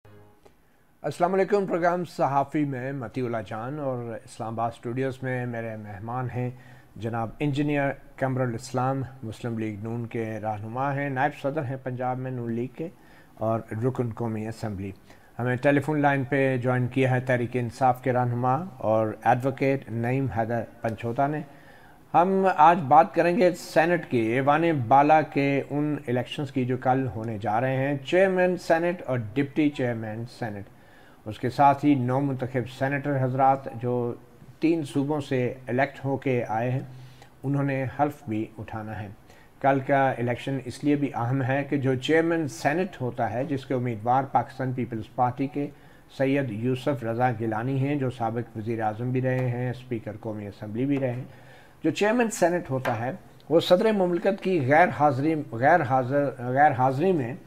अस्सलाम वालेकुम। प्रोग्राम सहाफ़ी में मतीउल्लाह जान और इस्लामाबाद स्टूडियोज़ में मेरे मेहमान हैं जनाब इंजीनियर कमरुल इस्लाम, मुस्लिम लीग नून के रहनुमा हैं, नायब सदर हैं पंजाब में नून लीग के और रुकन कौमी असम्बली। हमें टेलीफोन लाइन पे ज्वाइन किया है तहरीक इंसाफ के रहनुमा और एडवोकेट नईम हैदर पंचोता ने। हम आज बात करेंगे सेनेट की, ऐवान बाला के उन इलेक्शंस की जो कल होने जा रहे हैं, चेयरमैन सेनेट और डिप्टी चेयरमैन सेनेट। उसके साथ ही 9 मुंतखब सेनेटर हजरात जो 3 सूबों से इलेक्ट होके आए हैं, उन्होंने हल्फ भी उठाना है। कल का इलेक्शन इसलिए भी अहम है कि जो चेयरमैन सेनेट होता है, जिसके उम्मीदवार पाकिस्तान पीपल्स पार्टी के सैयद यूसुफ रज़ा गिलानी हैं, जो साबिक वज़ीर आज़म भी रहे हैं, स्पीकर कौमी असम्बली भी रहे हैं। जो चेयरमैन सेनेट होता है वो सदर मुमलिकत की गैर हाज़िरी में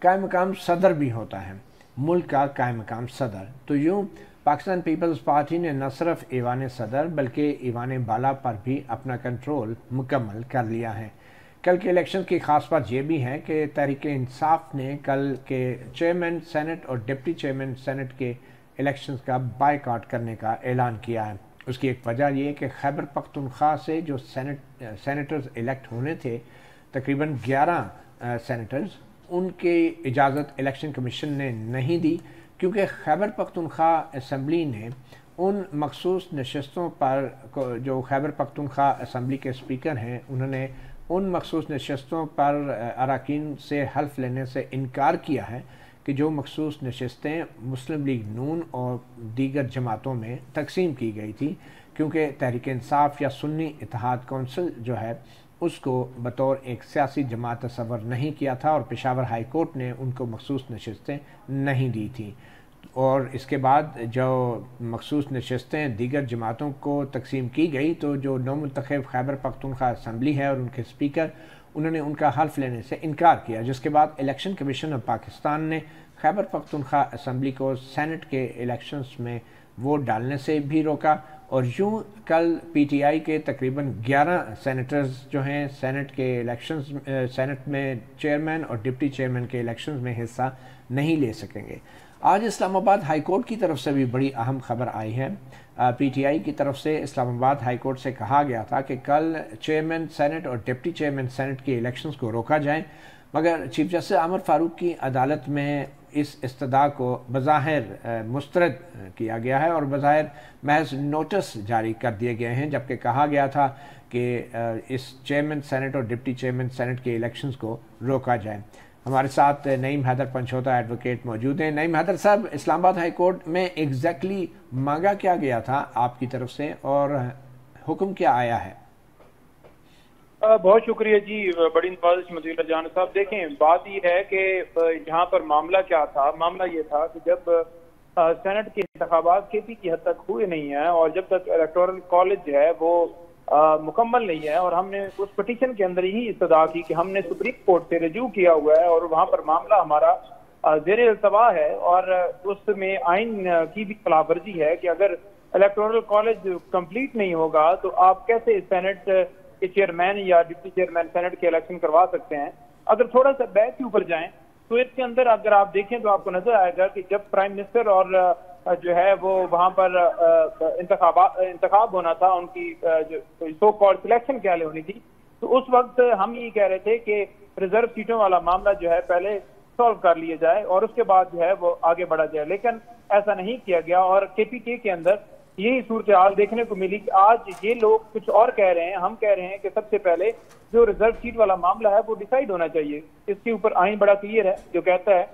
कायम मकाम सदर भी होता है, मुल्क का कायम मकाम सदर। तो यूँ पाकिस्तान पीपल्स पार्टी ने न सिर्फ ईवान सदर बल्कि ईवान बाला पर भी अपना कंट्रोल मुकम्मल कर लिया है। कल के इलेक्शन की ख़ास बात यह भी है कि तहरीक इंसाफ ने कल के चेयरमैन सेनेट और डिप्टी चेयरमैन सेनेट के इलेक्शंस का बायकॉट करने का ऐलान किया है। उसकी एक वजह यह है कि खैबर पख्तूनख्वा से जो सेनेटर्स इलेक्ट होने थे, तकरीबन 11 सेनेटर्स, उनकी इजाज़त इलेक्शन कमीशन ने नहीं दी, क्योंकि खैबर पख्तूनख्वा असम्बली ने उन मखसूस नशस्तों पर, जो खैबर पख्तूनख्वा असम्बली के स्पीकर हैं, उन्होंने उन मखसूस नशस्तों पर अरकान से हल्फ लेने से इनकार किया है कि जो मखसूस नशस्तें मुस्लिम लीग नून और दीगर जमातों में तकसीम की गई थी, क्योंकि तहरीक इंसाफ या सुन्नी इत्तेहाद कौंसिल जो है उसको बतौर एक सियासी जमात तस्वर नहीं किया था और पेशावर हाई कोर्ट ने उनको मखसूस नशस्तें नहीं दी थी। और इसके बाद जो मखसूस नशस्तें दीगर जमातों को तकसीम की गई, तो जो नौ मुंतखब खैबर पख्तूनख्वा असम्बली है और उनके स्पीकर, उन्होंने उनका हल्फ लेने से इनकार किया, जिसके बाद इलेक्शन कमीशन ऑफ पाकिस्तान ने खैबर पख्तूनख्वा असम्बली को सेनेट के इलेक्शंस में वोट डालने से भी रोका। और यूँ कल पीटीआई के तकरीबन 11 सेनेटर्स जो हैं सेनेट के इलेक्शंस, सेनेट में चेयरमैन और डिप्टी चेयरमैन के इलेक्शंस में हिस्सा नहीं ले सकेंगे। आज इस्लामाबाद हाई कोर्ट की तरफ से भी बड़ी अहम खबर आई है। पीटीआई की तरफ से इस्लामाबाद हाई कोर्ट से कहा गया था कि कल चेयरमैन सेनेट और डिप्टी चेयरमैन सेनेट के इलेक्शंस को रोका जाए, मगर चीफ जस्टिस आमर फारूक की अदालत में इस इस्तदा को बज़ाहिर मुस्तरद किया गया है और बज़ाहिर महज नोटिस जारी कर दिए गए हैं, जबकि कहा गया था कि इस चेयरमैन सेनेट और डिप्टी चेयरमैन सेनेट के इलेक्शंस को रोका जाए। हमारे साथ नईम हैदर पंचोता एडवोकेट मौजूद हैं। नईम हैदर साहब, इस्लामाबाद हाई कोर्ट में एग्जैक्टली मांगा क्या गया था आपकी तरफ से और हुक्म क्या आया है? बहुत शुक्रिया जी, बड़ी नवाजिश मतीउल्लाह जान साहब। देखें, बात यह है कि यहाँ पर मामला क्या था। मामला ये था कि जब सेनेट के इंतखाबात केपी की हद तक हुए नहीं है और जब तक इलेक्टोरल कॉलेज है वो मुकम्मल नहीं है, और हमने उस पिटीशन के अंदर यही इस्तदा की कि हमने सुप्रीम कोर्ट से रिज्यू किया हुआ है और वहाँ पर मामला हमारा ज़ेरे इल्तवा है और उसमें आइन की भी खिलाफ वर्जी है कि अगर इलेक्टोरल कॉलेज कंप्लीट नहीं होगा तो आप कैसे सेनेट के चेयरमैन या डिप्टी चेयरमैन सेनेट के इलेक्शन करवा सकते हैं। अगर थोड़ा सा बैक के ऊपर जाएं तो इसके अंदर अगर आप देखें तो आपको नजर आएगा कि जब प्राइम मिनिस्टर और जो है वो वहां पर इंतखाब होना था, उनकी जो सो कॉल्ड सिलेक्शन क्या होनी थी, तो उस वक्त हम ये कह रहे थे कि रिजर्व सीटों वाला मामला जो है पहले सॉल्व कर लिया जाए और उसके बाद जो है वो आगे बढ़ा जाए, लेकिन ऐसा नहीं किया गया। और केपीके के अंदर यही सूरत हाल देखने को मिली कि आज ये लोग कुछ और कह रहे हैं, हम कह रहे हैं कि सबसे पहले जो रिजर्व सीट वाला मामला है वो डिसाइड होना चाहिए। इसके ऊपर आइन बड़ा क्लियर है जो कहता है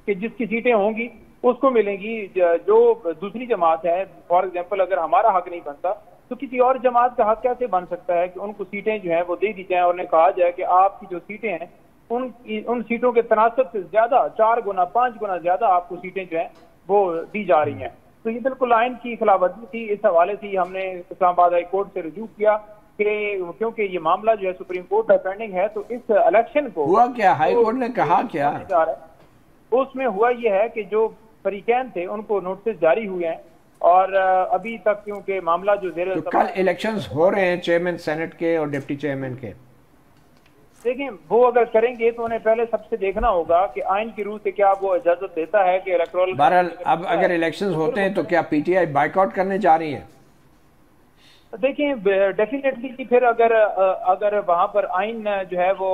कि जिसकी सीटें होंगी उसको मिलेंगी। जो दूसरी जमात है, फॉर एग्जाम्पल अगर हमारा हक नहीं बनता तो किसी और जमात का हक कैसे बन सकता है कि उनको सीटें जो है वो दे दी जाए और उन्हें कहा जाए कि आपकी जो सीटें हैं उन सीटों के तनासब से ज्यादा 4 गुना 5 गुना ज्यादा आपको सीटें जो है वो दी जा रही हैं। तो ये बिल्कुल आइन की खिलाफवर्जी थी। इस हवाले से हमने इस्लामाबाद हाई कोर्ट से रिज्यू किया कि क्योंकि ये मामला जो है सुप्रीम कोर्ट में पेंडिंग है, तो इस इलेक्शन को हुआ क्या, हाई कोर्ट ने कहा क्या? उसमें हुआ ये है कि जो फरीकैन थे उनको नोटिस जारी हुए हैं और अभी तक क्योंकि मामला जो तो कल इलेक्शंस हो रहे हैं चेयरमैन सेनेट के और डिप्टी चेयरमैन के। देखिए वो अगर करेंगे तो उन्हें पहले सबसे देखना होगा कि आइन की रूह से क्या वो इजाजत देता है कि इलेक्टोरल। बहरहाल अब अगर इलेक्शंस होते हैं तो क्या पीटीआई बाइकआउट करने जा रही है? देखिए डेफिनेटली फिर अगर वहां पर आइन जो है वो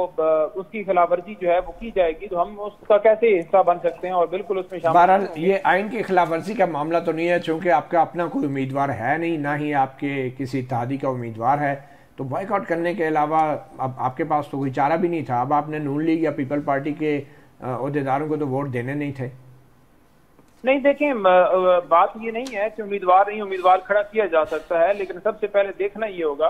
उसकी खिलाफवर्जी जो है वो की जाएगी तो हम उसका कैसे हिस्सा बन सकते हैं और बिल्कुल उसमें शामिल। बहरहाल ये आइन की खिलाफवर्जी का मामला तो नहीं है, चूंकि आपका अपना कोई उम्मीदवार है नहीं, ना ही आपके किसी इत्तेहादी का उम्मीदवार है, तो बॉयकॉट करने के अलावा अब आपके पास तो कोई चारा भी नहीं था। अब आपने नून लीग या पीपल पार्टी के अहदेदारों को तो वोट देने नहीं थे। नहीं देखें, बात ये नहीं है कि उम्मीदवार नहीं, उम्मीदवार खड़ा किया जा सकता है, लेकिन सबसे पहले देखना ये होगा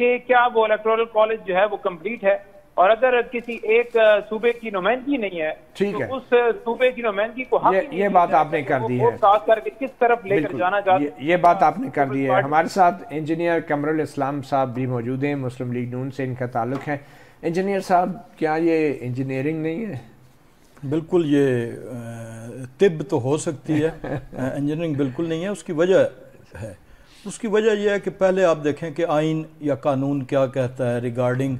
कि क्या वो इलेक्टोरल कॉलेज जो है वो कंप्लीट है, और अगर किसी एक सूबे की नुमाइंदगी नहीं है ठीक है, तो उस सूबे की नुमाइंदगी को ये बात आपने कर दी है, खास करके किस तरफ लेकर जाना चाहते ये बात आपने कर दी है। हमारे साथ इंजीनियर कमरुल इस्लाम साहब भी मौजूद हैं, मुस्लिम लीग नून से इनका ताल्लुक है। इंजीनियर साहब, क्या ये इंजीनियरिंग नहीं है? बिल्कुल, ये तिब तो हो सकती है, इंजीनियरिंग बिल्कुल नहीं है। उसकी वजह है, उसकी वजह यह है कि पहले आप देखें कि आइन या कानून क्या कहता है रिगार्डिंग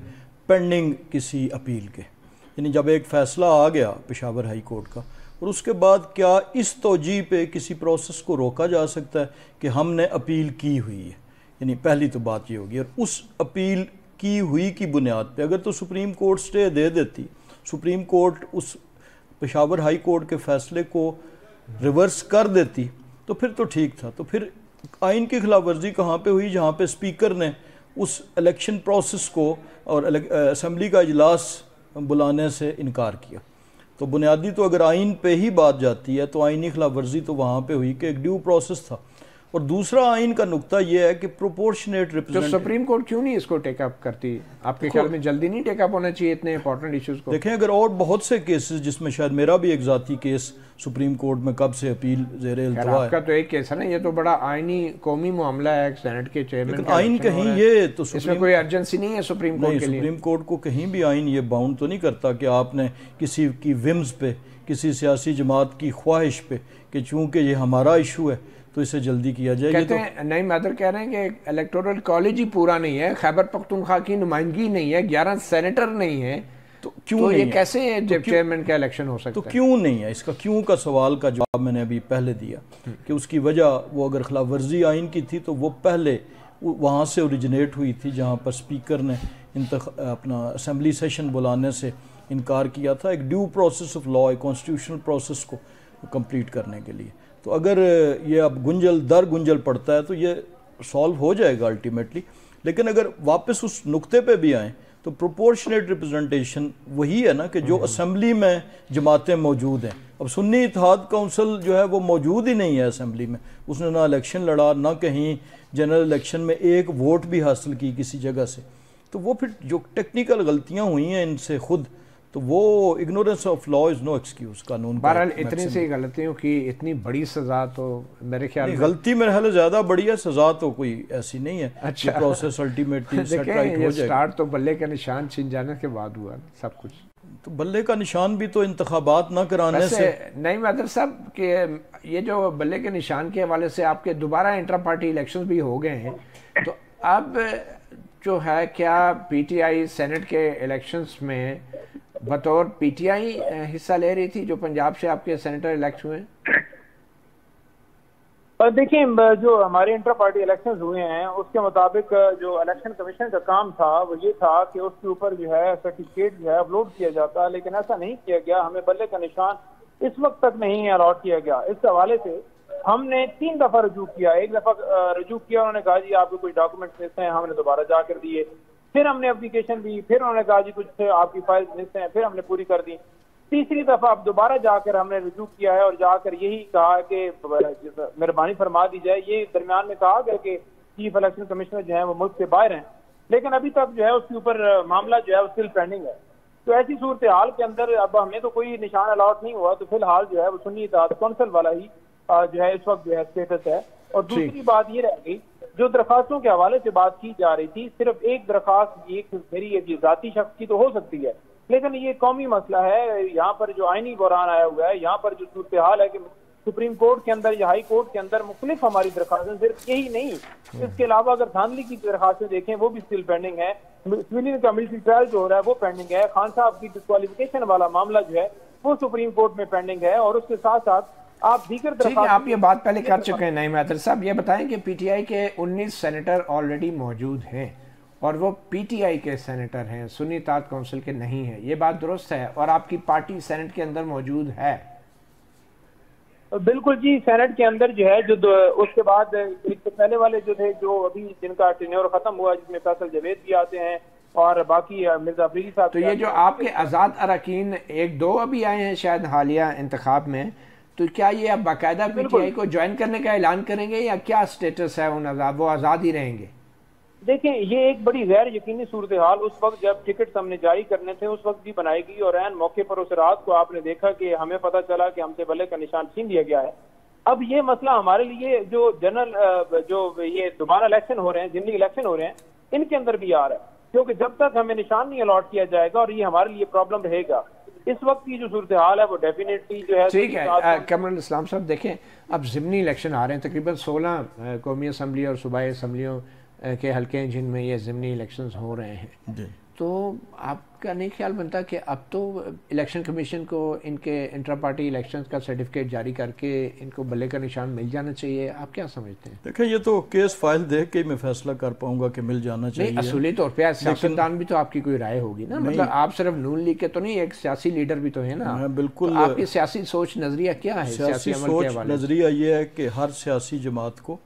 पेंडिंग किसी अपील के, यानी जब एक फ़ैसला आ गया पेशावर हाई कोर्ट का और उसके बाद क्या इस तोजी पे किसी प्रोसेस को रोका जा सकता है कि हमने अपील की हुई है, यानी पहली तो बात ये होगी। और उस अपील की हुई की बुनियाद पे अगर तो सुप्रीम कोर्ट स्टे दे देती, सुप्रीम कोर्ट उस पेशावर हाई कोर्ट के फैसले को रिवर्स कर देती तो फिर तो ठीक था। तो फिर आइन की खिलाफ वर्जी कहाँ पे हुई? जहाँ पे स्पीकर ने उस इलेक्शन प्रोसेस को और असम्बली का इजलास बुलाने से इनकार किया। तो बुनियादी तो अगर आइन पे ही बात जाती है तो आइनी खिलाफ वर्जी तो वहाँ पे हुई कि एक ड्यू प्रोसेस था। और दूसरा आइन का नुक्ता यह है कि प्रोपोर्शनेट रिप्रेजेंटेशन। तो सुप्रीम कोर्ट क्यों नहीं इसको टेकअप करती? आपके ख्याल में जल्दी नहीं टेकअप होना चाहिए इतने इंपॉर्टेंट इश्यूज को? देखें, अगर और बहुत से केसेस, जिसमें शायद मेरा भी एक जाती केस सुप्रीम कोर्ट में कब से अपील ज़ेर इल्तवा है। आपका तो एक केस है ना, ये तो बड़ा आइनी कौमी मामला है, सेनेट के चेयरमैन। आइन कहीं ये तो इसमें कोई अर्जेंसी नहीं है सुप्रीम कोर्ट के लिए। सुप्रीम कोर्ट को कहीं भी आइन ये बाउंड तो नहीं करता कि आपने किसी की विम्स पे, किसी सियासी जमात की ख्वाहिश पे कि चूंकि ये हमारा इशू है तो इसे जल्दी किया जाए। कहते हैं नहीं, मैदर कह रहे हैं कि इलेक्टोरल कॉलेज ही पूरा नहीं है, खैबर पख्तूनख्वा की नुमाइंदगी नहीं है, 11 सेनेटर नहीं है, तो क्यों तो ये कैसे जब चेयरमैन का इलेक्शन हो सकता है? तो क्यों नहीं है? इसका क्यों का सवाल का जवाब मैंने अभी पहले दिया कि उसकी वजह वो अगर खिलाफ वर्जी आइन की थी तो वो पहले वहाँ से ओरिजिनेट हुई थी जहाँ पर स्पीकर ने अपना असम्बली सेशन बुलाने से इनकार किया था, एक ड्यू प्रोसेस ऑफ लॉ, एक कॉन्स्टिट्यूशनल प्रोसेस को कंप्लीट करने के लिए। तो अगर ये अब गुंजल पड़ता है तो ये सॉल्व हो जाएगा अल्टीमेटली। लेकिन अगर वापस उस नुक्ते पे भी आएँ तो प्रोपोर्शनेट रिप्रेजेंटेशन वही है ना कि जो असम्बली में जमातें मौजूद हैं। अब सुन्नी इत्तेहाद काउंसिल जो है वो मौजूद ही नहीं है असम्बली में, उसने ना इलेक्शन लड़ा, ना कहीं जनरल इलेक्शन में एक वोट भी हासिल की किसी जगह से। तो वो फिर जो टेक्निकल गलतियाँ हुई हैं इनसे खुद, तो वो ignorance of law is no excuse. कानून बहरहाल इतनी सी गलतियों की इतनी बड़ी सजा तो मेरे ख्याल में गलती मेरे ख्याल ज़्यादा बड़ी है, सजा तो कोई ऐसी नहीं है। अच्छा, प्रोसेस अल्टीमेटली सेट राइट हो जाएगा। स्टार्ट तो बल्ले का निशान छिन जाने के बाद हुआ सब कुछ। तो बल्ले का निशान भी तो इंतखाबात ना कराने से नहीं मैदर साहब कि ये जो बल्ले के निशान के हवाले से आपके दोबारा इंटर पार्टी इलेक्शन भी हो गए हैं, तो अब जो है क्या पीटीआई सेनेट के इलेक्शंस में बतौर पीटीआई हिस्सा ले रही थी जो पंजाब से आपके सेनेटर इलेक्ट हुए? देखिए, जो हमारे इंटर पार्टी इलेक्शंस हुए हैं उसके मुताबिक जो इलेक्शन कमीशन का काम था वो ये था कि उसके ऊपर जो है सर्टिफिकेट जो है अपलोड किया जाता, लेकिन ऐसा नहीं किया गया। हमें बल्ले का निशान इस वक्त तक नहीं अलॉट किया गया। इस हवाले से हमने 3 दफा रजू किया। एक दफा रजू किया, उन्होंने कहा जी आपके कुछ डॉक्यूमेंट्स मिस हैं, हमने दोबारा जाकर दिए। फिर हमने एप्लीकेशन दी, फिर उन्होंने कहा जी कुछ आपकी फाइल मिस हैं, फिर हमने पूरी कर दी। तीसरी दफा अब दोबारा जाकर हमने रिव्यू किया है और जाकर यही कहा कि मेहरबानी फरमा दी जाए। ये दरमियान में कहा गया कि चीफ इलेक्शन कमिश्नर जो है वो मुल्क से बाहर हैं, लेकिन अभी तक जो है उसके ऊपर मामला जो है वो स्टिल पेंडिंग है। तो ऐसी सूरत हाल के अंदर अब हमें तो कोई निशान अलॉट नहीं हुआ, तो फिलहाल जो है वो सुन्नी इत्तेहाद कौंसिल वाला ही जो है इस वक्त जो है स्टेटस है। और दूसरी बात ये रह गई, जो दरखास्तों के हवाले से बात की जा रही थी, सिर्फ एक दरखास्त एक मेरी एक जाती शख्स की तो हो सकती है, लेकिन ये कौमी मसला है। यहाँ पर जो आईनी बहरान आया हुआ है, यहाँ पर जो सूरत हाल है कि सुप्रीम कोर्ट के अंदर या हाई कोर्ट के अंदर मुख्तलिफ हमारी दरखास्तें, सिर्फ यही नहीं, इसके अलावा अगर धांधली की दरखास्तें देखें वो भी स्टिल पेंडिंग है। सिविलियन का मिलिट्री ट्रायल जो हो रहा है वो पेंडिंग है। खान साहब की डिस्क्वालिफिकेशन वाला मामला जो है वो सुप्रीम कोर्ट में पेंडिंग है। और उसके साथ साथ आप दीगर, ठीक है, आप ये बात पहले कर चुके हैं नईम हैदर साहब। ये बताएं कि पीटीआई के 19 सेनेटर ऑलरेडी मौजूद हैं और वो पीटीआई के सेनेटर हैं, सुन्नी इत्तेहाद काउंसिल के नहीं है, ये बात दुरुस्त है? और आपकी पार्टी सेनेट के अंदर मौजूद है? बिल्कुल जी, सेनेट के अंदर जो है, जो उसके बाद एक तो पहले वाले जो थे, जो अभी जिनका टेन्योर खत्म हुआ, जिसमें फैसल जावेद भी आते हैं और बाकी मिर्जा अफरीदी साहब। तो ये जो आपके आज़ाद अरकान 1-2 अभी आए हैं शायद हालिया इंतखाब में, तो क्या ये अब बाकायदा पीटीआई को ज्वाइन करने का ऐलान करेंगे या क्या स्टेटस है उन आज़ाद, वो आज़ाद ही रहेंगे? देखिए, ये एक बड़ी गैर यकीनी सूरत हाल उस वक्त जब टिकट हमने जारी करने थे उस वक्त भी बनाई गई, और ऐन मौके पर उस रात को आपने देखा कि हमें पता चला कि हमसे बल्ले का निशान छीन लिया गया है। अब ये मसला हमारे लिए जो जनरल जो ये दोबारा इलेक्शन हो रहे हैं, जिमनी इलेक्शन हो रहे हैं, इनके अंदर भी आ रहा है, क्योंकि जब तक हमें निशान नहीं अलॉट किया जाएगा और ये हमारे लिए प्रॉब्लम रहेगा। इस वक्त की जो सूरत हाल है वो डेफिनेटली जो है, ठीक है। कमरुल इस्लाम साहब, देखें अब ज़िमनी इलेक्शन आ रहे हैं, तकरीबन 16 कौमी असम्बली और सूबाई असम्बलियों के हल्के हैं जिनमें ये ज़िमनी इलेक्शंस हो रहे हैं जी। तो आपका नहीं ख्याल बनता कि अब तो इलेक्शन कमीशन को इनके इंट्रा पार्टी इलेक्शंस का सर्टिफिकेट जारी करके इनको बल्ले का निशान मिल जाना चाहिए? आप क्या समझते हैं? देखिए, ये तो केस फाइल देख के मैं फैसला कर पाऊंगा कि मिल जाना चाहिए। असूली तौर पे सियासतदान भी तो आपकी कोई राय होगी ना, मतलब आप सिर्फ नून लीग के तो नहीं, एक सियासी लीडर भी तो है ना। बिल्कुल। तो आपकी सियासी सोच नजरिया क्या है? सियासी सोच नजरिया ये है कि हर सियासी जमात को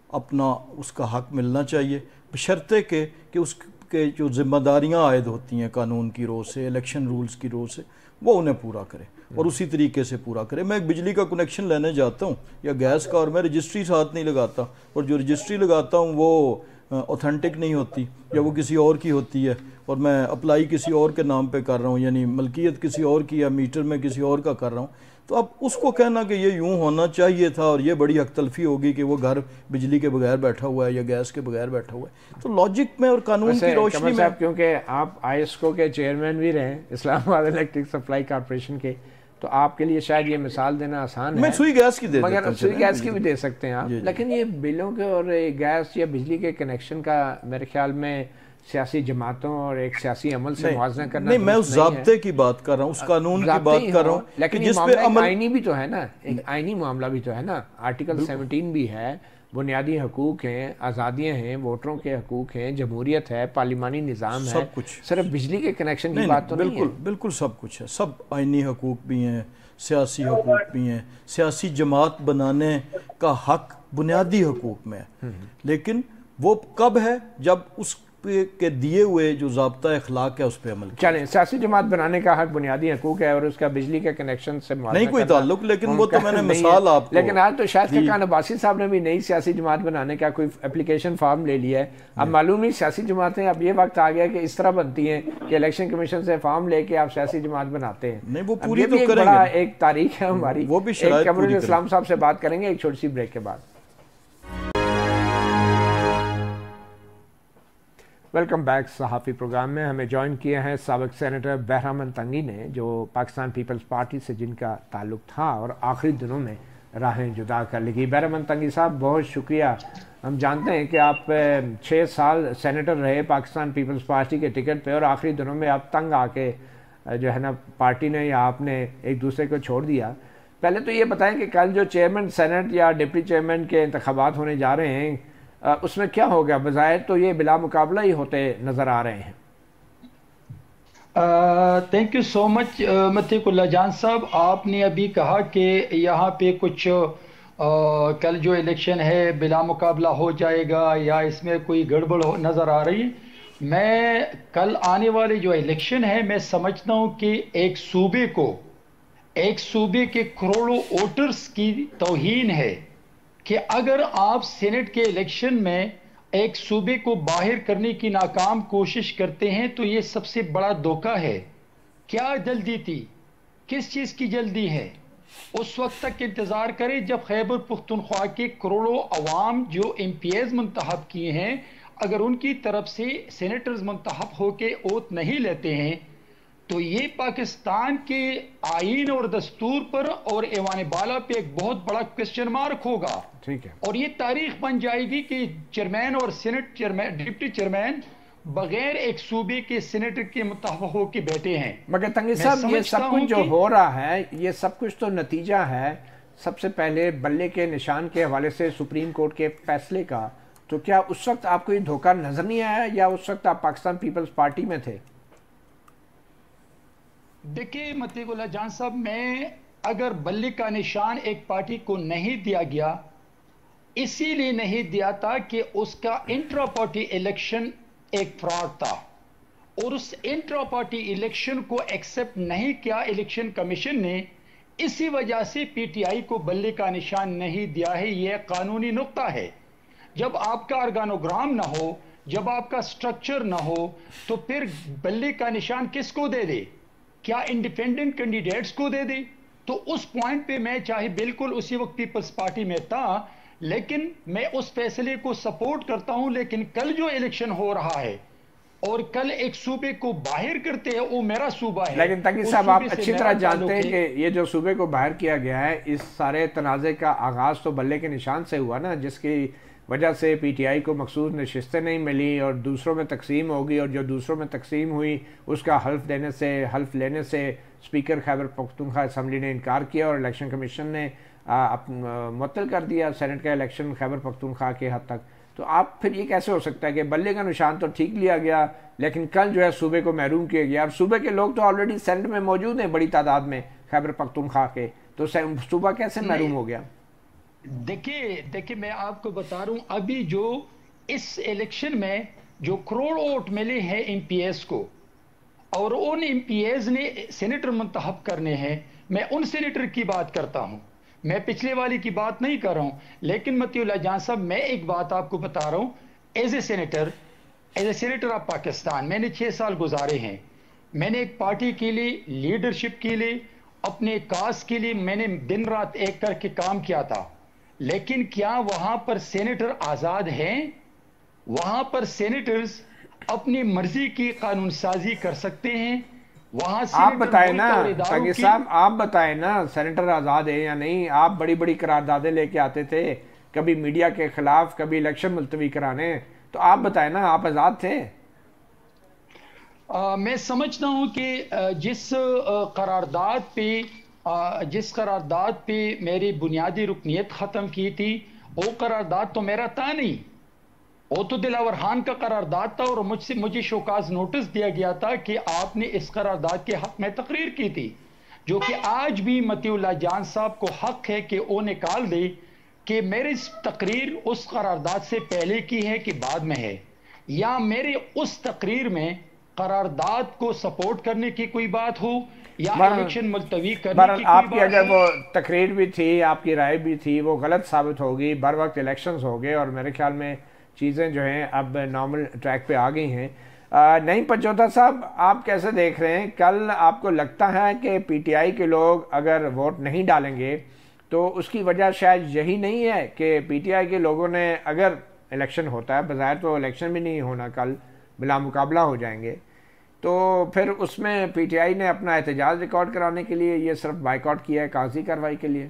अपना उसका हक मिलना चाहिए, बशर्ते कि उसके जो जिम्मेदारियां आयद होती हैं कानून की रो से, इलेक्शन रूल्स की रो से, वो उन्हें पूरा करे और उसी तरीके से पूरा करे। मैं एक बिजली का कनेक्शन लेने जाता हूँ या गैस का, और मैं रजिस्ट्री साथ नहीं लगाता, और जो रजिस्ट्री लगाता हूँ वो ऑथेंटिक नहीं होती या वो किसी और की होती है, और मैं अप्लाई किसी और के नाम पे कर रहा हूँ, यानी मलकियत किसी और की या मीटर में किसी और का कर रहा हूँ, तो अब उसको कहना कि ये यूं होना चाहिए था और ये बड़ी हकतलफी होगी कि वो घर बिजली के बगैर बैठा हुआ है या गैस के बगैर बैठा हुआ है, तो लॉजिक में और कानून की रोशनी में। क्योंकि आप आईएसको के चेयरमैन भी रहे इस्लामाबाद इलेक्ट्रिक सप्लाई कॉर्पोरेशन के, तो आपके लिए शायद ये मिसाल देना आसान है। मैं सुई गैस की दे मगर सुई गैस की भी दे सकते हैं आप, लेकिन ये बिलों के और गैस या बिजली के कनेक्शन का मेरे ख्याल में सियासी जमातों और एक सियासी अमल से मुआवजा करना नहीं, मैं उस ज़ाब्ते की बात कर रहा हूँ, उस कानून की बात कर रहा हूँ, लेकिन जिस पे अमल आईनी भी तो है ना, एक आईनी मामला भी तो है ना। आर्टिकल 17 भी है, बुनियादी हकूक हैं, आज़ादियाँ हैं, वोटरों के हकूक हैं, जमहूरियत है, पार्लिमानी निज़ाम है, सब कुछ। सिर्फ बिजली के कनेक्शन की बात तो नहीं है। बिल्कुल सब कुछ है, सब आईनी हकूक भी हैं, सियासी हकूक भी हैं, सियासी जमात बनाने का हक बुनियादी हकूक में है, लेकिन वो कब है जब उस के दिए हुए जो ज़ाब्ता अखलाक है उस पर अमल। चलें, सियासी जमात बनाने का हक बुनियादी हकूक है और उसका बिजली के कनेक्शन से नहीं कोई ताल्लुक, लेकिन वो तो मैंने मिसाल आपको। लेकिन आज तो शायद खान अब्बासी साहब ने भी नई सियासी जमात बनाने का कोई एप्लीकेशन फॉर्म ले लिया है। अब मालूम नहीं सियासी जमातें, अब ये वक्त आ गया कि इस तरह बनती हैं कि इलेक्शन कमीशन से फॉर्म लेके आप सियासी जमात बनाते हैं। नहीं, वो पूरी तो करेंगे, एक तारीख है हमारी, वो भी कमरुल इस्लाम साहब से बात करेंगे एक छोटी सी ब्रेक के बाद। Welcome back. सहाफ़ी प्रोग्राम में हमें ज्वाइन किया है साबिक़ सेनेटर बहरामन तंगी ने, जो पाकिस्तान पीपल्स पार्टी से जिनका ताल्लुक़ था और आखिरी दिनों में राहें जुदा कर ली। बहरामन तंगी साहब, बहुत शुक्रिया। हम जानते हैं कि आप 6 साल सेनेटर रहे पाकिस्तान पीपल्स पार्टी के टिकट पे और आखिरी दिनों में आप तंग आके जो है ना पार्टी ने या आपने एक दूसरे को छोड़ दिया। पहले तो ये बताएं कि कल जो चेयरमैन सेनेट या डिप्टी चेयरमैन के इंतखाबात होने जा रहे हैं, उसमें क्या हो गया? बज़ाहिर तो ये बिला मुकाबला ही होते नज़र आ रहे हैं। थैंक यू सो मच मतीकुल्लाह जान साहब, आपने अभी कहा कि यहाँ पे कुछ कल जो इलेक्शन है बिला मुकाबला हो जाएगा या इसमें कोई गड़बड़ नज़र आ रही है। मैं कल आने वाले जो इलेक्शन है, मैं समझता हूँ कि एक सूबे के करोड़ों वोटर्स की तौहीन है कि अगर आप सेनेट के इलेक्शन में एक सूबे को बाहर करने की नाकाम कोशिश करते हैं तो ये सबसे बड़ा धोखा है। क्या जल्दी थी? किस चीज़ की जल्दी है? उस वक्त तक इंतज़ार करें जब खैबर पुख्तनख्वा के करोड़ों अवाम जो MPs मुंतखब किए हैं, अगर उनकी तरफ से सेनेटर्स मुंतखब होकर ओथ नहीं लेते हैं तो ये पाकिस्तान के आईन और दस्तूर पर और ऐवान बाला पे एक बहुत बड़ा क्वेश्चन मार्क होगा। ठीक है। और ये तारीख बन जाएगी कि चेयरमैन और सेनेट चेयरमैन, डिप्टी चेयरमैन बगैर एक सूबे के सेनेटर के मुताबिक हो के बैठे हैं। मगर तंगी साहब, ये सब कुछ जो हो रहा है, ये सब कुछ तो नतीजा है सबसे पहले बल्ले के निशान के हवाले से सुप्रीम कोर्ट के फैसले का। तो क्या उस वक्त आपको ये धोखा नजर नहीं आया, या उस वक्त आप पाकिस्तान पीपल्स पार्टी में थे? देखिए मतीउल्लाह जान साहब, मैं अगर बल्ले का निशान एक पार्टी को नहीं दिया गया, इसीलिए नहीं दिया था कि उसका इंट्रा पार्टी इलेक्शन एक फ्रॉड था, और उस इंट्रा पार्टी इलेक्शन को एक्सेप्ट नहीं किया इलेक्शन कमीशन ने। इसी वजह से पीटीआई को बल्ले का निशान नहीं दिया है। यह कानूनी नुक्ता है। जब आपका ऑर्गेनोग्राम ना हो, जब आपका स्ट्रक्चर ना हो, तो फिर बल्ले का निशान किसको दे दे? क्या इंडिपेंडेंट कैंडिडेट्स को दे दे? तो उस पॉइंट पे मैं चाहे बिल्कुल उसी वक्त पीपल्स पार्टी में था, लेकिन मैं उस फैसले को सपोर्ट करता हूं। लेकिन कल जो इलेक्शन हो रहा है और कल एक सूबे को बाहर करते हैं, वो मेरा सूबा है। लेकिन तकी साहब, आप अच्छी तरह जानते हैं कि ये जो सूबे को बाहर किया गया है, इस सारे तनाज़े का आगाज तो बल्ले के निशान से हुआ ना, जिसकी वजह से पीटीआई को मखसूस नशिस्तें नहीं मिली और दूसरों में तकसीम होगी, और जो दूसरों में तकसीम हुई उसका हल्फ लेने से स्पीकर खैबर पख्तूनख्वा असम्बली ने इनकार किया, और इलेक्शन कमीशन ने मुअत्तल कर दिया सेनेट का इलेक्शन खैबर पख्तूनख्वा के हद तक। तो आप फिर ये कैसे हो सकता है कि बल्ले का निशान तो ठीक लिया गया, लेकिन कल जो है सूबे को महरूम किया गया, और सूबे के लोग तो ऑलरेडी सेनेट में मौजूद हैं बड़ी तादाद में खैबर पख्तूनख्वा के, तो सूबा कैसे महरूम हो गया? देखिए मैं आपको बता रहा हूं, अभी जो इस इलेक्शन में जो करोड़ वोट मिले हैं एमपीएस को, और उन एमपीएस ने सेनेटर मुंतखब करने हैं। मैं उन सेनेटर की बात करता हूं, मैं पिछले वाली की बात नहीं कर रहा हूं। लेकिन मतीउल्लाह जान साहब, मैं एक बात आपको बता रहा हूं, as a senator of Pakistan मैंने 6 साल गुजारे हैं। मैंने एक पार्टी के लिए, लीडरशिप के लिए, अपने काज के लिए मैंने दिन रात एक करके काम किया था। लेकिन क्या वहां पर सेनेटर आजाद हैं? वहां पर सेनेटर्स अपनी मर्जी की कानून साजी कर सकते हैं? वहां आप बताएं ना ताकि साहब, आप बताएं ना, सेनेटर आजाद है या नहीं? आप बड़ी बड़ी करारदादें लेके आते थे, कभी मीडिया के खिलाफ, कभी इलेक्शन मुलतवी कराने। तो आप बताएं ना, आप आजाद थे? मैं समझता हूं कि जिस करारदाद पे मेरी बुनियादी रुकनीत ख़त्म की थी, वो करारदाद तो मेरा था नहीं, वो तो दिलावर खान का करारदाद था, और मुझे शोकाज नोटिस दिया गया था कि आपने इस करारदाद के हक में तकरीर की थी, जो कि आज भी मतीउल्लाह जान साहब को हक है कि वो निकाल दे कि मेरी तकरीर उस करारदाद से पहले की है कि बाद में है, या मेरे उस तकरीर में करारदाद को सपोर्ट करने की कोई बात हो, या इलेक्शन मुलतवी करने की आपकी अगर वो तकरीर भी थी, आपकी राय भी थी, वो गलत साबित होगी। बर वक्त इलेक्शंस हो गए और मेरे ख्याल में चीज़ें जो हैं अब नॉर्मल ट्रैक पे आ गई हैं। नहीं पंचोता साहब, आप कैसे देख रहे हैं? कल आपको लगता है कि पीटीआई के लोग अगर वोट नहीं डालेंगे तो उसकी वजह शायद यही नहीं है कि पीटीआई के लोगों ने, अगर इलेक्शन होता है, बज़ाहिर तो इलेक्शन भी नहीं होना, कल बिला मुकाबला हो जाएंगे, तो फिर उसमें पीटीआई ने अपना एहतजाज रिकॉर्ड कराने के लिए ये सिर्फ बाइकआउट किया है कागजी कार्रवाई के लिए?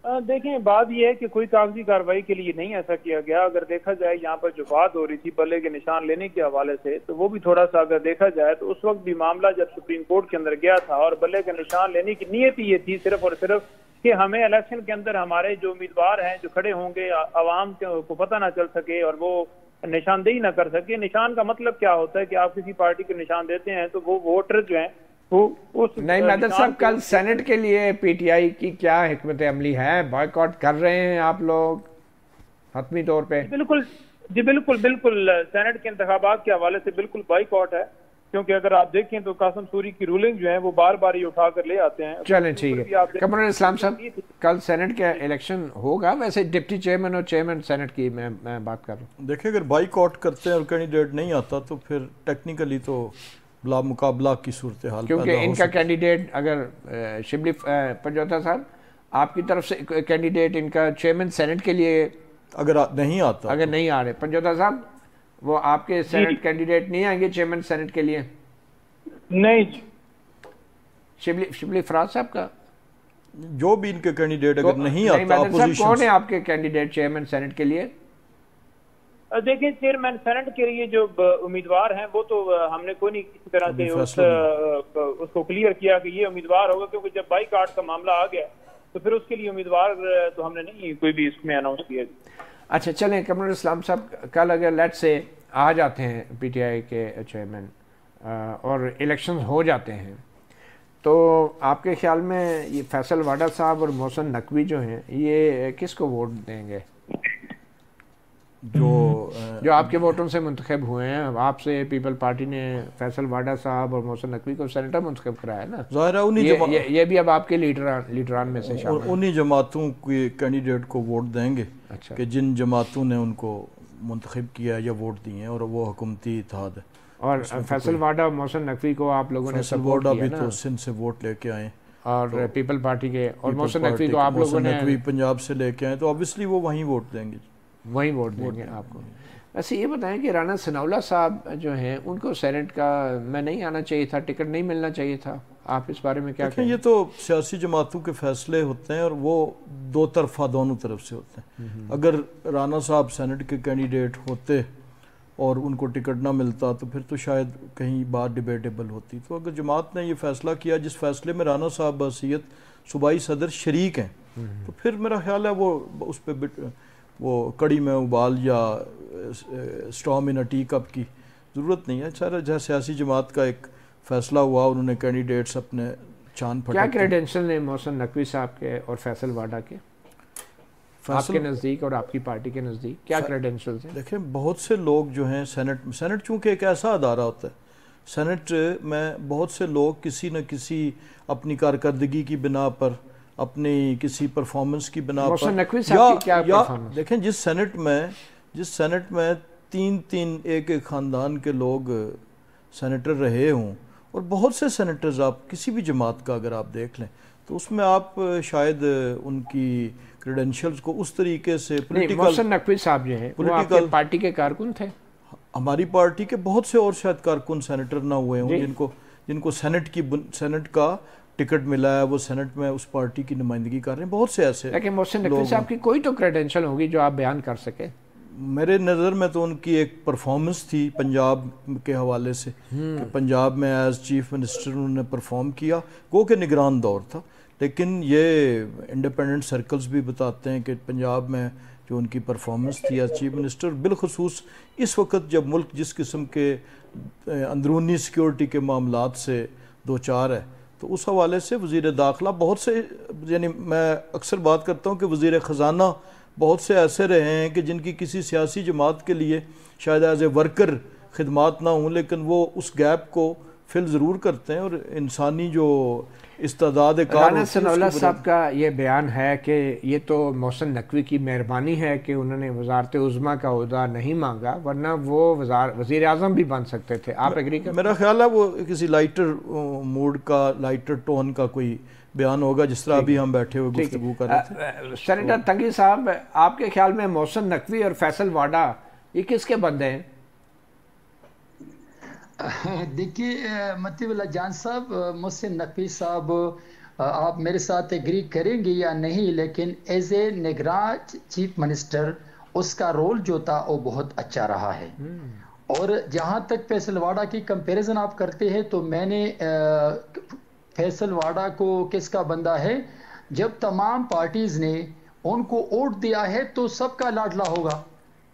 देखें, बात यह है कि कोई कागजी कार्रवाई के लिए नहीं ऐसा किया गया। अगर देखा जाए यहाँ पर जो बात हो रही थी बल्ले के निशान लेने के हवाले से, तो वो भी थोड़ा सा अगर देखा जाए तो उस वक्त भी मामला जब सुप्रीम कोर्ट के अंदर गया था और बल्ले के निशान लेने की नीयत ही ये थी सिर्फ और सिर्फ कि हमें इलेक्शन के अंदर हमारे जो उम्मीदवार हैं जो खड़े होंगे, आवाम को पता ना चल सके और वो निशानदेही ना कर सके। निशान का मतलब क्या होता है कि आप किसी पार्टी को निशान देते हैं तो वो वोटर जो हैं वो उस नहीं। मैदर साहब, कल सेनेट के लिए पीटीआई की क्या हिकमत अमली है? बॉयकॉट कर रहे हैं आप लोग हतमी तौर पे? बिल्कुल जी, बिल्कुल सेनेट के इंतखाबात के हवाले से बिल्कुल बॉयकॉट है, क्योंकि अगर आप देखें तो कासिम सूरी की रूलिंग जो है वो बार बार ही उठा कर ले आते हैं। चलें ठीक है। कमरुल इस्लाम साहब, कल सेनेट का इलेक्शन होगा? वैसे डिप्टी चेयरमैन और चेयरमैन सेनेट की मैं बात कर रहा हूँ। देखिए, अगर बाइकआउट करते हैं और कैंडिडेट नहीं आता तो फिर टेक्निकली तो बिला मुकाबला की सूरत हाल, क्योंकि इनका कैंडिडेट अगर शिबली पंजोता साहब आपकी तरफ से कैंडिडेट इनका चेयरमैन सेनेट के लिए अगर नहीं आ रहे पंजोता साहब, वो आपके सेनेट कैंडिडेट नहीं आएंगे चेयरमैन सेनेट के लिए? नहीं जी, शिबली फराज साहब का जो भी इनके कैंडिडेट अगर नहीं आता अपोजिशन, कौन है आपके कैंडिडेट चेयरमैन सेनेट के लिए? देखिए चेयरमैन सेनेट के लिए जो उम्मीदवार हैं वो तो हमने कोई नहीं किसी तरह से उसको क्लियर किया कि ये उम्मीदवार होगा, क्योंकि जब बाईकाट का मामला आ गया तो फिर उसके लिए उम्मीदवार तो हमने नहीं कोई भी इसमें अनाउंस किया। अच्छा चलें, कमरुल इस्लाम साहब, कल अगर लेट से आ जाते हैं पीटीआई के चेयरमैन और इलेक्शंस हो जाते हैं, तो आपके ख्याल में ये फैसल वाडा साहब और मोहसिन नकवी जो हैं ये किसको वोट देंगे? जो आपके वोटों से मुंतखब हुए हैं, आपसे पीपल पार्टी ने फैसल वाडा साहब और मोहसिन नकवी को सेनेटर मुंतखब कराया ना, ज़ाहिर है उन्हीं ये भी अब आपके लीडरान में से शामिल, उन्हीं जमातों के कैंडिडेट को वोट देंगे। अच्छा। कि जिन जमातों ने उनको मुंतखब किया या वोट दिए हैं और वो हुकूमती इत्तेहाद है। और फैसल वाडा और मोहसिन नकवी को आप लोगों ने सपोर्ट किया ना, तो सिंध से वोट लेके आए और तो पीपल पार्टी के, और मोहसिन नकवी को आप लोगों ने पंजाब से लेके आए, तो ऑब्वियसली वो वहीं वोट देंगे, वहीं वोट देंगे आपको। वैसे ये बताएं कि राना सनाउल्लाह साहब जो हैं उनको सेनेट का मैं नहीं आना चाहिए था, टिकट नहीं मिलना चाहिए था, आप इस बारे में क्या कहें? ये तो सियासी जमातों के फैसले होते हैं और वो दो तरफा दोनों तरफ से होते हैं। अगर राना साहब सेनेट के कैंडिडेट होते और उनको टिकट ना मिलता तो फिर तो शायद कहीं बात डिबेटेबल होती। तो अगर जमात ने ये फैसला किया जिस फैसले में राना साहब बहसीयत सूबाई सदर शरीक हैं, तो फिर मेरा ख्याल है वो उस पर वो कड़ी में उबाल या स्टॉर्म इन अ टी कप की ज़रूरत नहीं है। सारा जहाँ सियासी जमात का एक फ़ैसला हुआ, उन्होंने कैंडिडेट्स अपने चांद फटे। क्या क्रेडेंशियल है मोहसिन नकवी साहब के और फैसल वाडा के आपके नज़दीक और आपकी पार्टी के नज़दीक, क्या क्रेडेंशियल्स हैं? देखें, बहुत से लोग जो हैं सेनेट चूँकि एक ऐसा अदारा होता है, सेनेट में बहुत से लोग किसी न किसी अपनी कारकर्दगी की बिना पर, अपनी किसी परफॉर्मेंस की बिना पर या देखें जिस सेनेट में तीन एक खानदान के लोग सेनेटर रहे हों, और बहुत से सेनेटर्स आप किसी भी जमात का अगर आप देख लें तो उसमें आप शायद उनकी क्रेडेंशियल्स को उस तरीके से मोहसिन नकवी साहब जो हैं वो आपकी पार्टी के कारकुन थे। हमारी पार्टी के बहुत से और शायद कारकुन सेनेटर ना हुए हों जिनको सेनेट का टिकट मिला है, वो सेनेट में उस पार्टी की नुमाइंदगी कर रहे हैं, बहुत से ऐसे। लेकिन मोहसिन नकवी साहब की कोई तो क्रेडेंशियल होगी जो आप बयान कर सके। मेरे नज़र में तो उनकी एक परफॉर्मेंस थी पंजाब के हवाले से कि पंजाब में एज चीफ मिनिस्टर उन्होंने परफॉर्म किया, वो कि निगरान दौर था। लेकिन ये इंडिपेंडेंट सर्कल्स भी बताते हैं कि पंजाब में जो उनकी परफॉर्मेंस थी एज चीफ मिनिस्टर, बिलखसूस इस वक्त जब मुल्क जिस किस्म के अंदरूनी सिक्योरिटी के मामलात से दो चार है, तो उस हवाले से वज़ीर दाखिला बहुत से, यानी मैं अक्सर बात करता हूँ कि वज़ीर ख़जाना बहुत से ऐसे रहे हैं कि जिनकी किसी सियासी जमात के लिए शायद एज ए वर्कर खिदमात ना हों, लेकिन वो उस गैप को फिल ज़रूर करते हैं। और इंसानी जो इस्तादाद राना सनाउल्लाह साहब का ये बयान है कि ये तो मोहसिन नकवी की मेहरबानी है कि उन्होंने वज़ारत उज़्मा का ओहदा नहीं मांगा, वरना वो वज़ीर आज़म भी बन सकते थे। आप एग्री करते? मेरा ख्याल है वो किसी लाइटर मूड का, लाइटर टोन का कोई बयान होगा, जिस तरह अभी हम बैठे हुए गुफ्तगू कर रहे थे। सेनेटर तंगी साहब, आपके ख्याल में मोहसिन नकवी और फैसल वाडा ये किसके बंदे हैं? देखिए मतीउल्लाह जान साहब, मोहसिन नकवी साहब, आप मेरे साथ एग्री करेंगे या नहीं, लेकिन एज ए निगरान चीफ मिनिस्टर उसका रोल जो था वो बहुत अच्छा रहा है। और जहाँ तक फैसल वाडा की कंपैरिजन आप करते हैं, तो मैंने फैसल वाडा को किसका बंदा है, जब तमाम पार्टीज ने उनको वोट दिया है तो सबका लाडला होगा।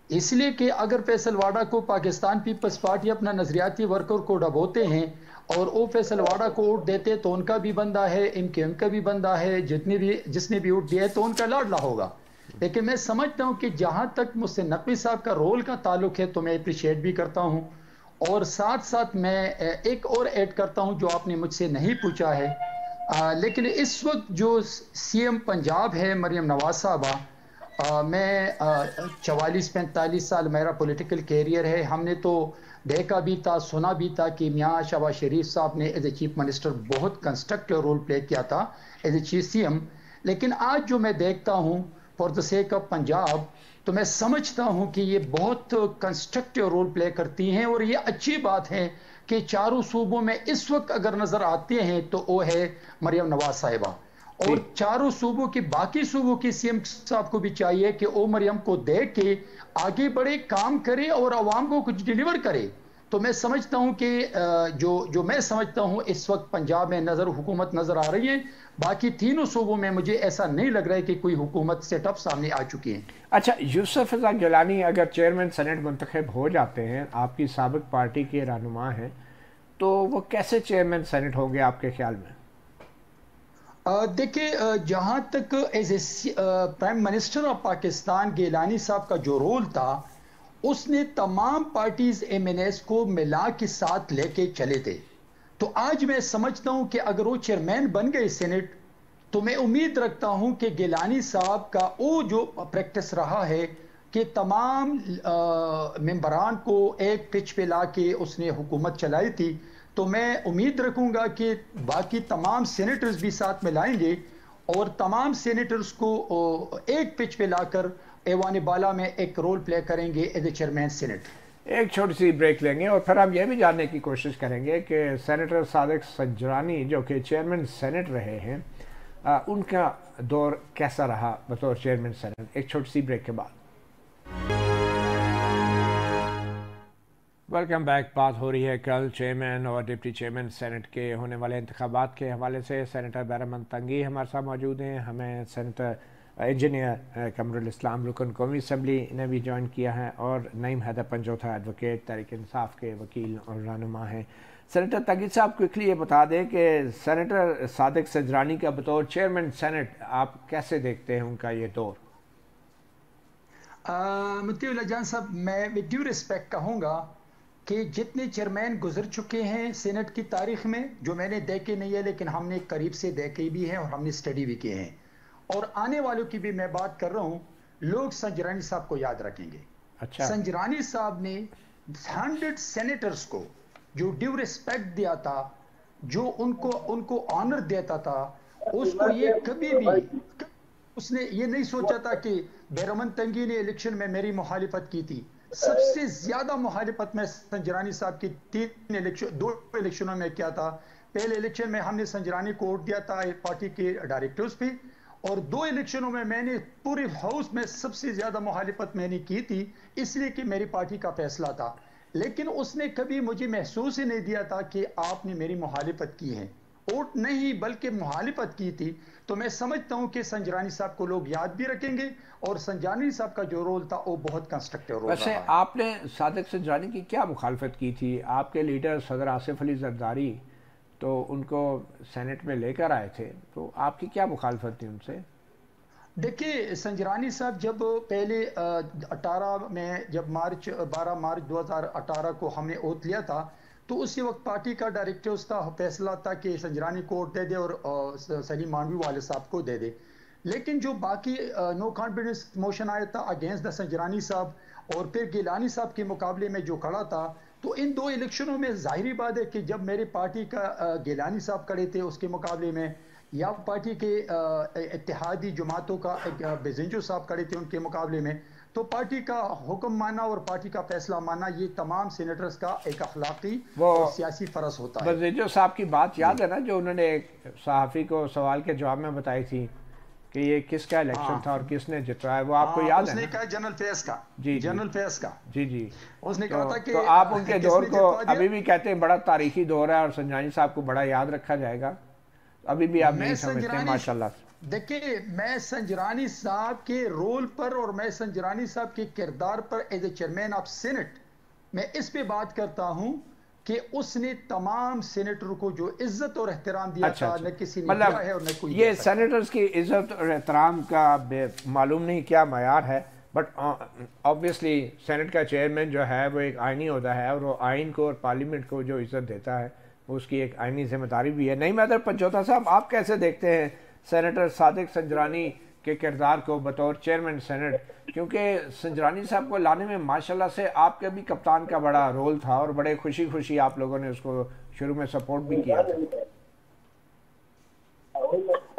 इसलिए कि अगर फैसल वाडा को पाकिस्तान पीपल्स पार्टी अपना नजरियाती वर्कर को डबोते हैं और वो फैसल वाडा को वोट देते तो उनका भी बंदा है, इनके उनका भी बंदा है, जिसने भी वोट दिया है तो उनका लाडला होगा। लेकिन मैं समझता हूं कि जहां तक मुझसे नकवी साहब का रोल का ताल्लुक है तो मैं अप्रिशिएट भी करता हूं, और साथ साथ मैं एक और ऐड करता हूं जो आपने मुझसे नहीं पूछा है। लेकिन इस वक्त जो सीएम पंजाब है मरियम नवाज साहबा, मैं 44-45 साल मेरा पॉलिटिकल कैरियर है। हमने तो देखा भी था, सुना भी था कि मियाँ शहबाज शरीफ साहब ने एज ए चीफ मिनिस्टर बहुत कंस्ट्रक्टिव रोल प्ले किया था एज ए चीफ सीएम। लेकिन आज जो मैं देखता हूँ for the sake of Punjab, तो मैं समझता हूँ कि ये बहुत कंस्ट्रक्टिव रोल प्ले करती हैं, और ये अच्छी बात है कि चारों सूबों में इस वक्त अगर नजर आते हैं तो वो है मरियम नवाज साहिबा, और चारों सूबों की बाकी सूबों की सीएम साहब को भी चाहिए कि वो मरियम को देख के आगे बढ़े, काम करे और आवाम को कुछ डिलीवर करे। तो मैं समझता हूं कि जो मैं समझता हूं इस वक्त पंजाब में हुकूमत नजर आ रही है। बाकी तीनों सूबों में मुझे ऐसा नहीं लग रहा है कि कोई हुकूमत सेटअप सामने आ चुकी है। अच्छा, यूसुफ रज़ा गिलानी अगर चेयरमैन सेनेट मुंतखब हो जाते हैं, आपकी साबिक पार्टी के रहनुमा हैं, तो वो कैसे चेयरमैन सेनेट होंगे आपके ख्याल में? देखिए, जहां तक as a prime minister of Pakistan Gilani साहब का जो रोल था, उसने तमाम पार्टीज एमएनएस को मिला के साथ लेके चले थे। तो आज मैं समझता हूं कि अगर वो चेयरमैन बन गए सेनेट, तो मैं उम्मीद रखता हूं कि गिलानी साहब का वो जो प्रैक्टिस रहा है कि तमाम मेंबरान को एक पिच पे ला के उसने हुकूमत चलाई थी, तो मैं उम्मीद रखूंगा कि बाकी तमाम सेनेटर्स भी साथ में लाएंगे और तमाम सेनेटर्स को एक पिच पे लाकर ऐवान बाला में एक रोल प्ले करेंगे एज ए चेयरमैन सेनेट। एक छोटी सी ब्रेक लेंगे और फिर हम यह भी जानने की कोशिश करेंगे कि सेनेटर सादिक सजरानी जो कि चेयरमैन सेनेट रहे हैं, उनका दौर कैसा रहा बतौर चेयरमैन सेनेट। एक छोटी सी ब्रेक के बाद वेलकम बैक। बात हो रही है कल चेयरमैन और डिप्टी चेयरमैन सेनेट के होने वाले इंतखाबात के हवाले से। सेनेटर बैरमन तंगी हमारे साथ मौजूद हैं, हमें सेनेटर इंजीनियर कमरुल इस्लाम रुकन कौमी असम्बली ने भी ज्वाइन किया है, और नईम हैदर पंजोथा एडवोकेट तहरीक इंसाफ के वकील और रहनुमा हैं। सेनेटर तंगी साहब क्विकली ये बता दें कि सेनेटर सादिक सजरानी का बतौर चेयरमैन सेनेट आप कैसे देखते हैं उनका ये दौर? मुफ्ती जान साहब, मैं विद ड्यू रिस्पेक्ट कहूँगा कि जितने चेयरमैन गुजर चुके हैं सेनेट की तारीख में, जो मैंने देखे नहीं है लेकिन हमने करीब से देखे भी हैं और हमने स्टडी भी किए हैं, और आने वालों की भी मैं बात कर रहा हूं, लोग संजरानी साहब को याद रखेंगे। अच्छा। संजरानी साहब ने 100 सेनेटर्स को जो ड्यू रिस्पेक्ट दिया था, जो उनको ऑनर देता था, उसको ये कभी भी उसने ये नहीं सोचा था कि बैरमन तंगी ने इलेक्शन में मेरी मुखालिफत की थी। सबसे ज्यादा मुखालिफत में संजरानी साहब की 2 इलेक्शनों में क्या था। पहले इलेक्शन में हमने संजरानी को वोट दिया था पार्टी के डायरेक्टर्स पे, और 2 इलेक्शनों में मैंने पूरे हाउस में सबसे ज्यादा मुखालिफत मैंने की थी, इसलिए कि मेरी पार्टी का फैसला था। लेकिन उसने कभी मुझे महसूस ही नहीं दिया था कि आपने मेरी मुखालिफत की है, वोट नहीं बल्कि मुखालिफत की थी। तो मैं समझता हूं कि संजरानी साहब को लोग याद भी रखेंगे, और संजरानी साहब का जो रोल था वो बहुत कंस्ट्रक्टिव रोल वैसे रहा। आपने सादिक सजरानी की क्या मुखालफत की थी? आपके लीडर सदर आसिफ अली जरदारी तो उनको सेनेट में लेकर आए थे, तो आपकी क्या मुखालफत थी उनसे? देखिए, संजरानी साहब जब पहले 18 में जब 12 मार्च 2018 को हमने ओथ लिया था, तो उसी वक्त पार्टी का डायरेक्टर्स का फैसला था कि संजरानी को वोट दे दे और सलीम मांडवी वाले साहब को दे दे। लेकिन जो बाकी नो कॉन्फिडेंस मोशन आया था अगेंस्ट द संजरानी साहब, और फिर गिलानी साहब के मुकाबले में जो खड़ा था, तो इन 2 इलेक्शनों में जाहिर बात है कि जब मेरी पार्टी का गिलानी साहब खड़े थे उसके मुकाबले में, या पार्टी के इत्तेहादी जमातों का बेजिंजो साहब खड़े थे उनके मुकाबले में, तो पार्टी का हुक्म मानना और पार्टी का फैसला मानना ये तमाम सेनेटर्स का एक अखलाकी और सियासी फर्ज होता है। बेजिंजो साहब की बात याद है ना, जो उन्होंने एक सहाफ़ी को सवाल के जवाब में बताई थी कि ये किसका इलेक्शन था और किसने जितवाया, वो आपको याद है? उसने कहा जनरल फैज का। जी, जनरल फैज का। जी। उसने कहा था कि तो आप उनके दौर को अभी भी कहते हैं बड़ा तारीखी दौर है और संजरानी साहब को बड़ा याद रखा जाएगा, अभी भी आप नहीं समझते? माशाल्लाह। देखिए, मैं संजरानी साहब के रोल पर और मैं संजरानी साहब के किरदार पर as a chairman of senate मैं इस पे बात करता हूं कि उसने तमाम सेनेटर को जो इज्जत और एहतराम दिया था, न किसी ने दिया है और न कोई। ये सेनेटर्स की इज्जत और एहतराम का मालूम नहीं क्या मयार है, बट ऑब्वियसली सेनेट का चेयरमैन जो है वो एक आइनी होता है, और वो आइन को और पार्लियामेंट को जो इज्जत देता है उसकी एक आइनी जिम्मेदारी भी है। नहीं मैदर पंचोथा साहब, आप कैसे देखते हैं सेनेटर सादिक संजरानी के किरदार को बतौर चेयरमैन सेनेट? क्योंकि संजरानी साहब को लाने में माशाल्लाह से आपके भी कप्तान का बड़ा रोल था और बड़े खुशी आप लोगों ने उसको शुरू में सपोर्ट भी किया था।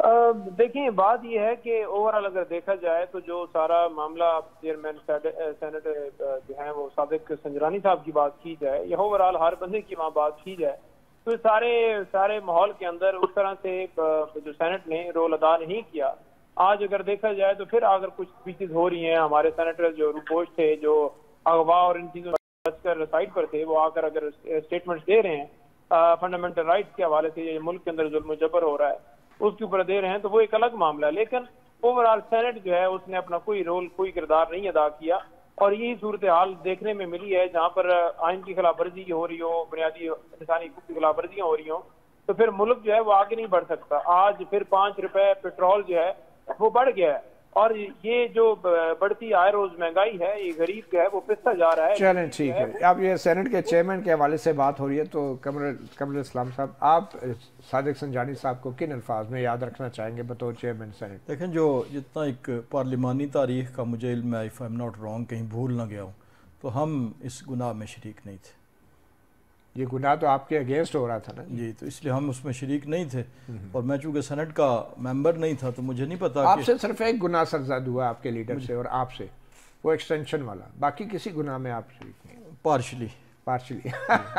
देखिए बात यह है कि ओवरऑल अगर देखा जाए तो जो सारा मामला चेयरमैन सेनेट जो है वो सादिक संजरानी साहब की बात की जाए या ओवरऑल हर बंदे की वहाँ बात की जाए तो सारे माहौल के अंदर उस तरह से जो सेनेट ने रोल अदा नहीं किया। आज अगर देखा जाए तो फिर अगर कुछ स्पीचेस हो रही हैं, हमारे सेनेटर जो रूपोश थे जो अगवा और इन चीजों कर साइड पर थे, वो आकर अगर स्टेटमेंट्स दे रहे हैं फंडामेंटल राइट्स के हवाले से, ये मुल्क के अंदर जुल्म जबर हो रहा है उसके ऊपर दे रहे हैं, तो वो एक अलग मामला है। लेकिन ओवरऑल सेनेट जो है उसने अपना कोई रोल कोई किरदार नहीं अदा किया और यही सूरत हाल देखने में मिली है जहाँ पर आइन की खिलाफ वर्जी हो रही हो, बुनियादी इंसानी हकूक की खिलाफ वर्जियाँ हो रही हो, तो फिर मुल्क जो है वो आगे नहीं बढ़ सकता। आज फिर 5 रुपए पेट्रोल जो है वो बढ़ गया है और ये जो बढ़ती आए रोज महंगाई है, ये गरीब जो है वो पिसता जा रहा है। चलें ठीक है, अब ये सेनेट के चेयरमैन के हवाले से बात हो रही है तो कमर इस्लाम साहब, आप सादिक संजानी साहब को किन अल्फाज में याद रखना चाहेंगे बतौर चेयरमैन सेनेट? देखें, जो जितना एक पार्लिमानी तारीख का मुझे इल्म है, if I am not wrong, कहीं भूल ना गया हूँ, तो हम इस गुनाह में शरीक नहीं थे। ये गुनाह तो आपके अगेंस्ट हो रहा था ना जी, तो इसलिए हम उसमें शरीक नहीं थे और मैं चूँकि सेनेट का मेंबर नहीं था तो मुझे नहीं पता। आपसे सिर्फ एक गुनाह सरजद हुआ आपके लीडर से और आपसे, वो एक्सटेंशन वाला, बाकी किसी गुनाह में आप शरीक नहीं? पार्शली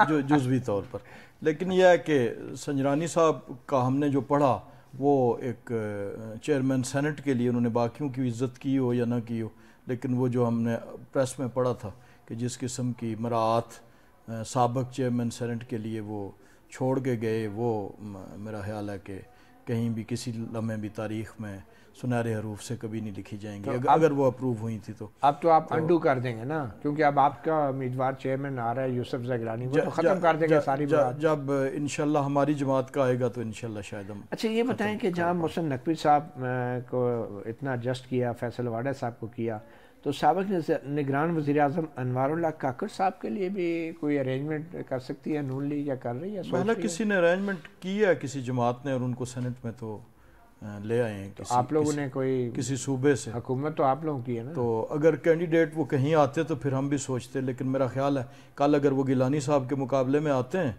जो जुज़वी तौर पर। लेकिन यह है कि संजरानी साहब का हमने जो पढ़ा वो एक चेयरमैन सेनेट के लिए उन्होंने बाकियों की इज्जत की हो या ना की हो, लेकिन वो जो हमने प्रेस में पढ़ा था कि जिस किस्म की मरात साबिक चेयरमैन सेनेट के लिए वो छोड़ के गए, वो मेरा ख्याल है कि कहीं भी किसी लम्हे भी तारीख में सुनहरे हरूफ से कभी नहीं लिखी जाएंगी। तो अगर वो अप्रूव हुई थी तो अब तो आप अंडू कर देंगे ना, क्योंकि अब आपका उम्मीदवार चेयरमैन आ रहा है यूसुफ ज़गरानी, वो तो ख़त्म कर देंगे सारी बात। जब इंशाल्लाह हमारी जमात का आएगा तो इंशाल्लाह शायद हम। अच्छा ये बताएं कि जहाँ मोहसिन नकवी साहब को इतना एडजस्ट किया, फैसल वाडा साहब को किया, तो साबिक निगरान वज़ीर-ए-आज़म अनवारुल्लाह काकड़ साहब के लिए भी कोई अरेंजमेंट कर सकती है नून लीग या कर रही है? पहले किसी ने अरेंजमेंट किया है किसी जमात ने और उनको सेनेट में तो ले आए हैं। तो आप लोगों ने कोई किसी सूबे से, हुकूमत तो आप लोगों की है ना, तो अगर कैंडिडेट वो कहीं आते तो फिर हम भी सोचते, लेकिन मेरा ख्याल है कल अगर वो गिलानी साहब के मुकाबले में आते हैं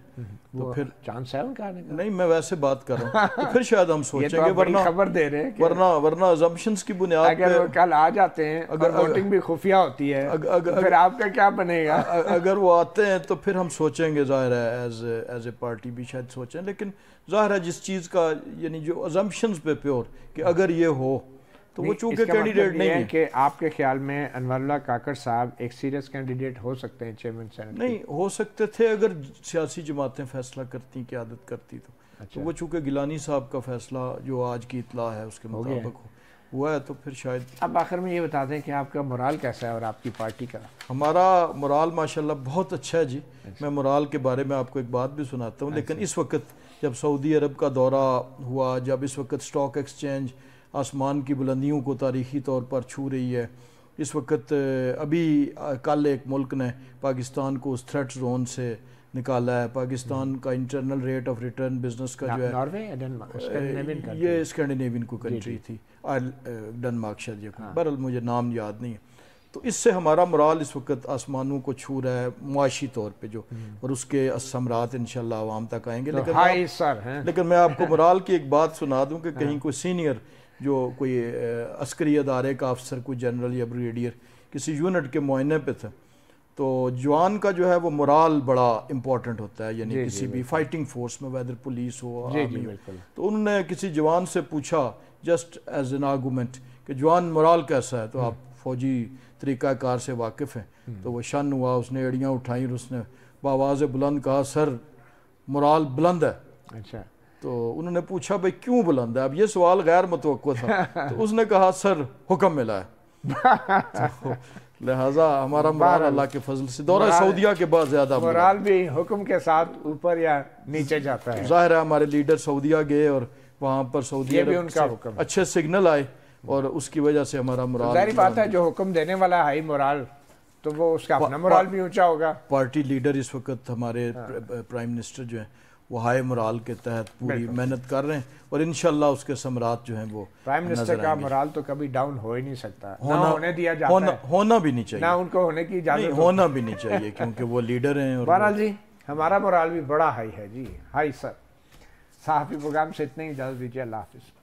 तो फिर चांस है उनका आने का। नहीं, मैं वैसे बात कर रहा हूँ तो फिर शायद हम सोचेंगे, वरना खबर दे रहे हैं वरना अजम्पशंस की बुनियाद अगर वो कल आ जाते हैं, अगर वोटिंग भी खुफिया होती है फिर आपका क्या बनेगा? अगर वो आते हैं तो फिर हम सोचेंगे, जाहिर है एज ए पार्टी भी शायद सोचें, लेकिन जाहिर है जिस चीज़ का यानी जो अजम्पशंस पे प्योर कि अगर ये हो तो वो चूंकि कैंडिडेट नहीं है कि आपके ख्याल में अनवरुल्लाह काकड़ साहब एक सीरियस कैंडिडेट हो सकते हैं चेयरमैन सेनेट? नहीं हो सकते थे अगर सियासी जमातें फैसला करती, क़यादत करती तो। अच्छा। तो वो चूंकि गिलानी साहब का फैसला जो आज की इतला है उसके मुताबिक हुआ है तो फिर शायद। अब आखिर में ये बता दें कि आपका मोराल कैसा है और आपकी पार्टी का? हमारा मोराल माशाल्लाह बहुत अच्छा है जी। मैं मोराल के बारे में आपको एक बात भी सुनाता हूँ। लेकिन इस वक्त जब सऊदी अरब का दौरा हुआ, जब इस वक्त स्टॉक एक्सचेंज आसमान की बुलंदियों को तारीख़ी तौर पर छू रही है, इस वक्त अभी कल एक मुल्क ने पाकिस्तान को उस थ्रेट जोन से निकाला है। पाकिस्तान का internal rate of return business का जो है ये स्कैंडिनेवियन को कंट्री थी, डेनमार्क शायद, बहरहाल मुझे नाम याद नहीं है। तो इससे हमारा मोराल इस वक्त आसमानों को छू रहा है मुआशी तौर पे जो, और उसके असमरात इंशाल्लाह आवाम तक आएंगे। लेकिन मैं आपको मोराल की एक बात सुना दूं कि कहीं कोई सीनियर जो कोई अस्करी अदारे का अफसर, कोई जनरल या ब्रिगेडियर किसी यूनिट के मुआयने पे था, तो जवान का जो है वो मोराल बड़ा इंपॉर्टेंट होता है, यानी किसी भी फाइटिंग फोर्स में, वेदर पुलिस हो, आर्मी हो। तो उन्होंने किसी जवान से पूछा जस्ट एज एन आर्गूमेंट कि जवान मोराल कैसा है, तो आप फौजी तरीक़ाकार से वाकिफ़ हैं। तो वो शन हुआ, उसने एड़ियाँ उठाई और उसने बावाज़ बुलंद कहा, सर मोराल बुलंद है। अच्छा। तो उन्होंने पूछा भाई क्यों बुलंद है? अब ये सवाल गैर मुतवक्को था। तो उसने कहा सर हुक्म मिला है। तो लिहाजा हमारा मोराल अल्लाह के फजल से दौरा सऊदिया के बाद ज्यादा मोराल भी हुक्म के साथ ऊपर या नीचे जाता है। जाहिर है हमारे लीडर सऊदिया गए और वहाँ पर सऊदी अरब से अच्छे सिग्नल आए और उसकी वजह से हमारा मोराल। जाहिर बात है जो हुक्म देने वाला हाई मोराल, तो वो उसका अपना मोराल भी ऊंचा होगा। पार्टी लीडर इस वक्त हमारे प्राइम मिनिस्टर जो है वो हाई मोराल के तहत पूरी मेहनत कर रहे हैं और इंशाल्लाह उसके समरात जो हैं वो। प्राइम मिनिस्टर का मोराल तो कभी डाउन हो ही नहीं सकता, होने दिया जाता है, होना भी नहीं चाहिए, ना उनको होने की इजाजत, होना भी नहीं चाहिए क्योंकि वो लीडर हैं। बहरहाल जी हमारा मोराल भी बड़ा हाई है जी, हाई सर। साहबी प्रोग्राम से इतने ही इजाजत दीजिए, अल्लाह हाफिज़।